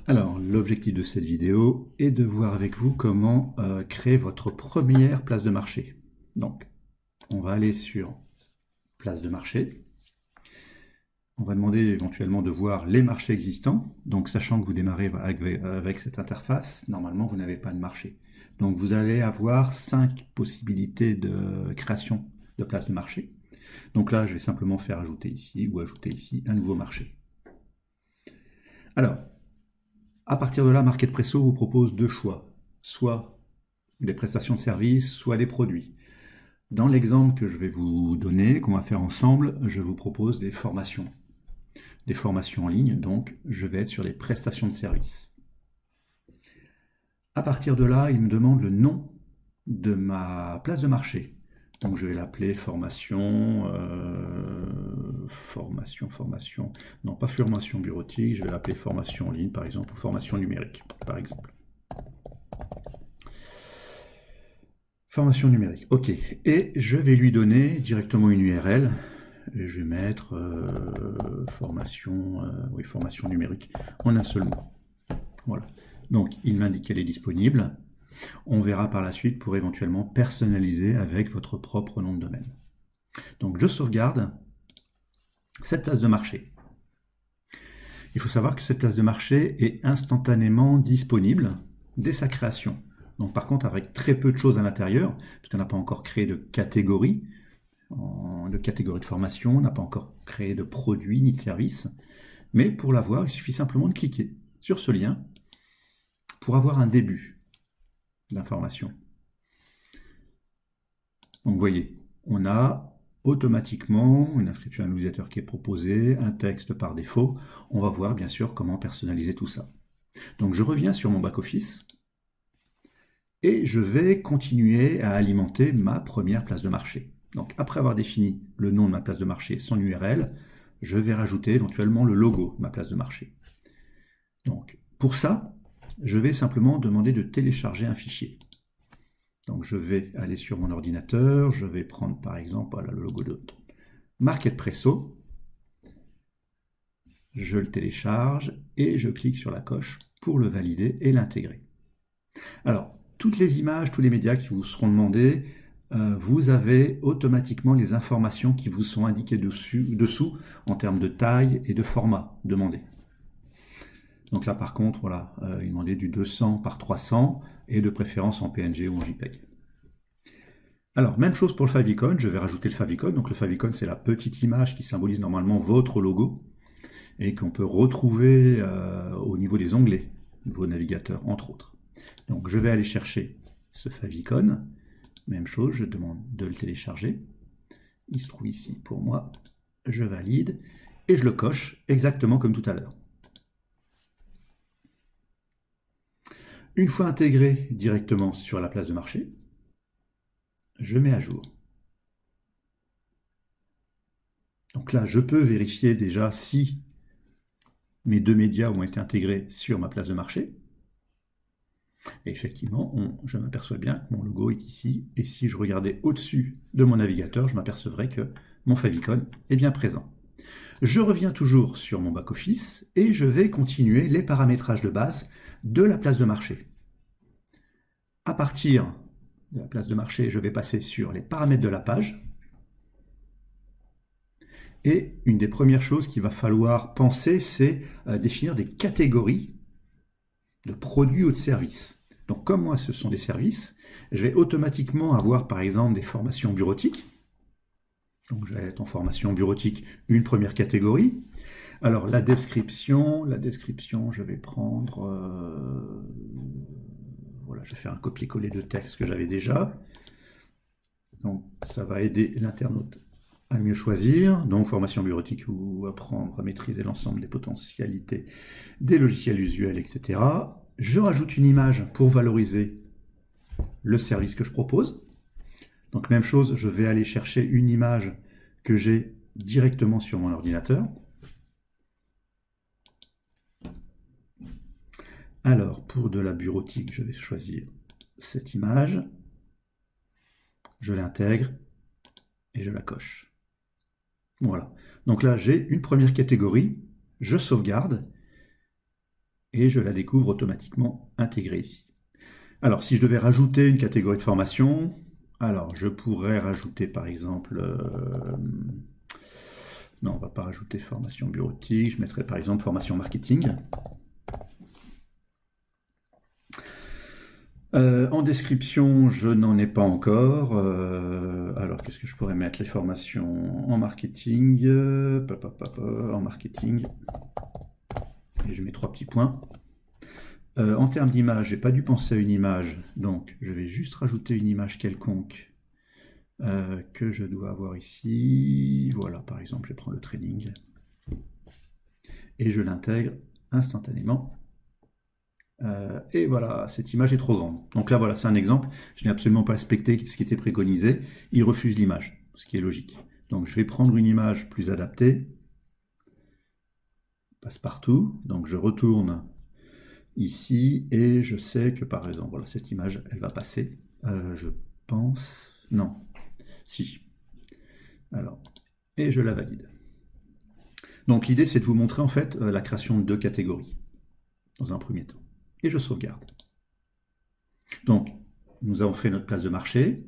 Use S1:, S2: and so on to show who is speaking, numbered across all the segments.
S1: Alors, l'objectif de cette vidéo est de voir avec vous comment créer votre première place de marché. Donc, on va aller sur place de marché. On va demander éventuellement de voir les marchés existants. Donc, sachant que vous démarrez avec cette interface, normalement, vous n'avez pas de marché. Donc, vous allez avoir 5 possibilités de création de place de marché. Donc là, je vais simplement faire ajouter ici ou ajouter ici un nouveau marché. Alors, à partir de là, Marketpresso vous propose deux choix, soit des prestations de services, soit des produits. Dans l'exemple que je vais vous donner, qu'on va faire ensemble, je vous propose des formations en ligne, donc je vais être sur les prestations de services. À partir de là, il me demande le nom de ma place de marché. Donc je vais l'appeler formation, non pas formation bureautique, je vais l'appeler formation en ligne par exemple, ou formation numérique par exemple. Formation numérique, ok. Et je vais lui donner directement une URL. Je vais mettre formation numérique en un seul mot. Voilà. Donc il m'indique qu'elle est disponible. On verra par la suite pour éventuellement personnaliser avec votre propre nom de domaine. Donc je sauvegarde cette place de marché. Il faut savoir que cette place de marché est instantanément disponible dès sa création. Donc par contre avec très peu de choses à l'intérieur, puisqu'on n'a pas encore créé de catégorie de formation, on n'a pas encore créé de produit ni de service. Mais pour l'avoir, il suffit simplement de cliquer sur ce lien pour avoir un début d'information. Donc vous voyez, on a automatiquement une inscription à un newsletter qui est proposée, un texte par défaut. On va voir bien sûr comment personnaliser tout ça. Donc je reviens sur mon back-office et je vais continuer à alimenter ma première place de marché. Donc après avoir défini le nom de ma place de marché, son URL, je vais rajouter éventuellement le logo de ma place de marché. Donc pour ça, je vais simplement demander de télécharger un fichier. Donc je vais aller sur mon ordinateur, je vais prendre par exemple voilà, le logo de Marketpresso, je le télécharge et je clique sur la coche pour le valider et l'intégrer. Alors, toutes les images, tous les médias qui vous seront demandés, vous avez automatiquement les informations qui vous sont indiquées dessous en termes de taille et de format demandé. Donc là par contre, voilà, il demandait du 200 par 300 et de préférence en PNG ou en JPEG. Alors, même chose pour le favicon, je vais rajouter le favicon. Donc le favicon, c'est la petite image qui symbolise normalement votre logo et qu'on peut retrouver au niveau des onglets de vos navigateurs, entre autres. Donc je vais aller chercher ce favicon. Même chose, je demande de le télécharger. Il se trouve ici pour moi. Je valide et je le coche exactement comme tout à l'heure. Une fois intégré directement sur la place de marché, je mets à jour. Donc là, je peux vérifier déjà si mes deux médias ont été intégrés sur ma place de marché. Et effectivement, je m'aperçois bien que mon logo est ici. Et si je regardais au-dessus de mon navigateur, je m'apercevrais que mon favicon est bien présent. Je reviens toujours sur mon back-office et je vais continuer les paramétrages de base de la place de marché. À partir de la place de marché, je vais passer sur les paramètres de la page. Et une des premières choses qu'il va falloir penser, c'est définir des catégories de produits ou de services. Donc comme moi, ce sont des services, je vais automatiquement avoir par exemple des formations bureautiques. Donc je vais être en formation bureautique, une première catégorie. Alors la description, je vais prendre... voilà, je vais faire un copier-coller de texte que j'avais déjà. Donc ça va aider l'internaute à mieux choisir. Donc formation bureautique ou apprendre à maîtriser l'ensemble des potentialités des logiciels usuels, etc. Je rajoute une image pour valoriser le service que je propose. Donc même chose, je vais aller chercher une image que j'ai directement sur mon ordinateur. Alors pour de la bureautique, je vais choisir cette image. Je l'intègre et je la coche. Voilà. Donc là, j'ai une première catégorie, je sauvegarde et je la découvre automatiquement intégrée ici. Alors, si je devais rajouter une catégorie de formation, alors je pourrais rajouter par exemple... non, on ne va pas rajouter formation bureautique, je mettrais par exemple formation marketing. En description, je n'en ai pas encore. Alors, qu'est-ce que je pourrais mettre? Les formations en marketing. En marketing. Et je mets 3 petits points. En termes d'image, j'ai pas dû penser à une image. Donc, je vais juste rajouter une image quelconque que je dois avoir ici. Voilà, par exemple, je prends le training. Et je l'intègre instantanément. Et voilà, cette image est trop grande. Donc là, voilà, c'est un exemple. Je n'ai absolument pas respecté ce qui était préconisé. Il refuse l'image, ce qui est logique. Donc je vais prendre une image plus adaptée. Passe-partout. Donc je retourne ici et je sais que par exemple, voilà, cette image, elle va passer. Je pense... Non. Si. Alors, et je la valide. Donc l'idée, c'est de vous montrer en fait la création de 2 catégories dans un premier temps. Et je sauvegarde. Donc, nous avons fait notre place de marché.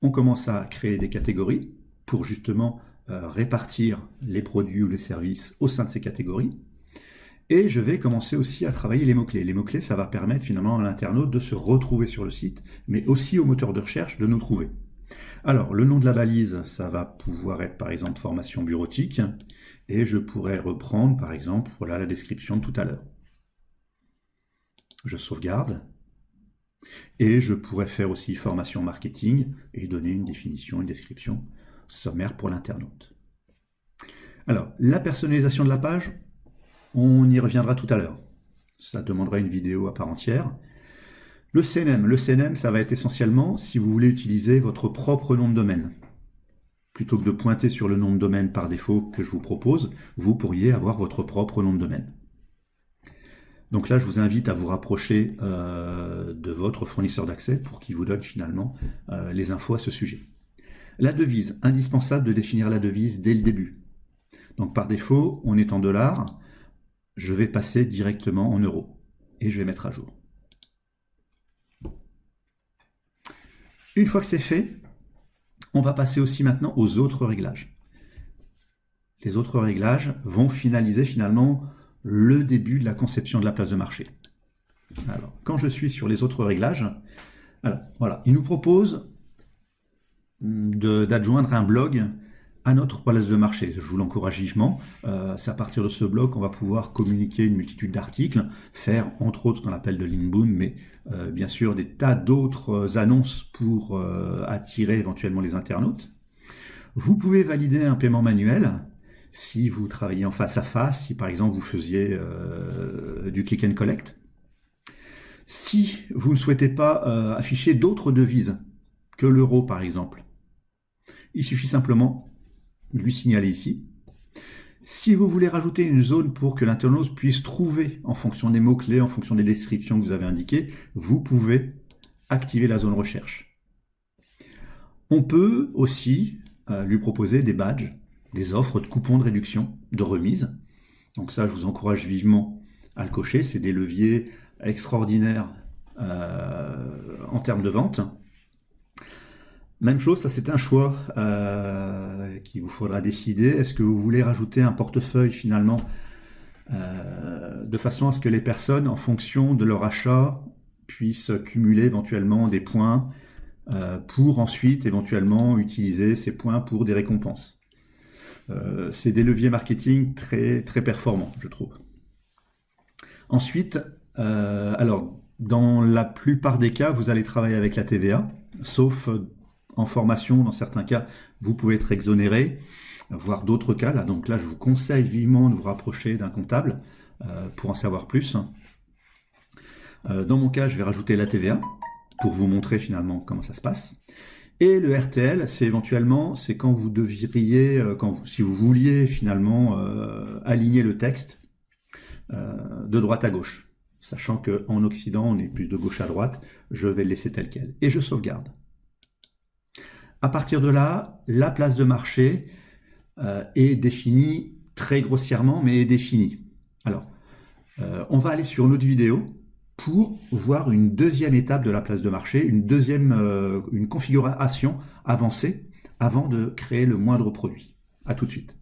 S1: On commence à créer des catégories pour justement répartir les produits ou les services au sein de ces catégories. Et je vais commencer aussi à travailler les mots-clés. Les mots-clés, ça va permettre finalement à l'internaute de se retrouver sur le site, mais aussi au moteur de recherche de nous trouver. Alors, le nom de la balise, ça va pouvoir être par exemple formation bureautique, et je pourrais reprendre par exemple voilà, la description de tout à l'heure. Je sauvegarde. Et je pourrais faire aussi formation marketing et donner une définition, une description sommaire pour l'internaute. Alors, la personnalisation de la page, on y reviendra tout à l'heure. Ça demandera une vidéo à part entière. Le CNM, ça va être essentiellement si vous voulez utiliser votre propre nom de domaine. Plutôt que de pointer sur le nom de domaine par défaut que je vous propose, vous pourriez avoir votre propre nom de domaine. Donc là, je vous invite à vous rapprocher de votre fournisseur d'accès pour qu'il vous donne finalement les infos à ce sujet. La devise, indispensable de définir la devise dès le début. Donc par défaut, on est en dollars, je vais passer directement en euros et je vais mettre à jour. Une fois que c'est fait, on va passer aussi maintenant aux autres réglages. Les autres réglages vont finaliser finalement le début de la conception de la place de marché. Alors, quand je suis sur les autres réglages, alors, voilà, il nous propose d'adjoindre un blog à notre place de marché. Je vous l'encourage vivement. C'est à partir de ce blog qu'on va pouvoir communiquer une multitude d'articles, faire entre autres ce qu'on appelle de l'inbound, mais bien sûr des tas d'autres annonces pour attirer éventuellement les internautes. Vous pouvez valider un paiement manuel si vous travaillez en face à face, si par exemple vous faisiez du click and collect. Si vous ne souhaitez pas afficher d'autres devises que l'euro par exemple, il suffit simplement de lui signaler ici. Si vous voulez rajouter une zone pour que l'internaute puisse trouver en fonction des mots-clés, en fonction des descriptions que vous avez indiquées, vous pouvez activer la zone recherche. On peut aussi lui proposer des badges, des offres de coupons de réduction, de remise. Donc ça, je vous encourage vivement à le cocher. C'est des leviers extraordinaires en termes de vente. Même chose, ça c'est un choix qu'il vous faudra décider. Est-ce que vous voulez rajouter un portefeuille finalement de façon à ce que les personnes, en fonction de leur achat, puissent cumuler éventuellement des points pour ensuite éventuellement utiliser ces points pour des récompenses. C'est des leviers marketing très, très performants, je trouve. Ensuite, alors, dans la plupart des cas, vous allez travailler avec la TVA, sauf en formation, dans certains cas, vous pouvez être exonéré, voire d'autres cas. Là, donc là, je vous conseille vivement de vous rapprocher d'un comptable pour en savoir plus. Dans mon cas, je vais rajouter la TVA pour vous montrer finalement comment ça se passe. Et le RTL, c'est éventuellement, c'est quand vous devriez, si vous vouliez finalement aligner le texte de droite à gauche. Sachant qu'en Occident, on est plus de gauche à droite, je vais le laisser tel quel. Et je sauvegarde. À partir de là, la place de marché est définie très grossièrement, mais est définie. Alors, On va aller sur une autre vidéo pour voir une deuxième étape de la place de marché, une configuration avancée avant de créer le moindre produit. À tout de suite.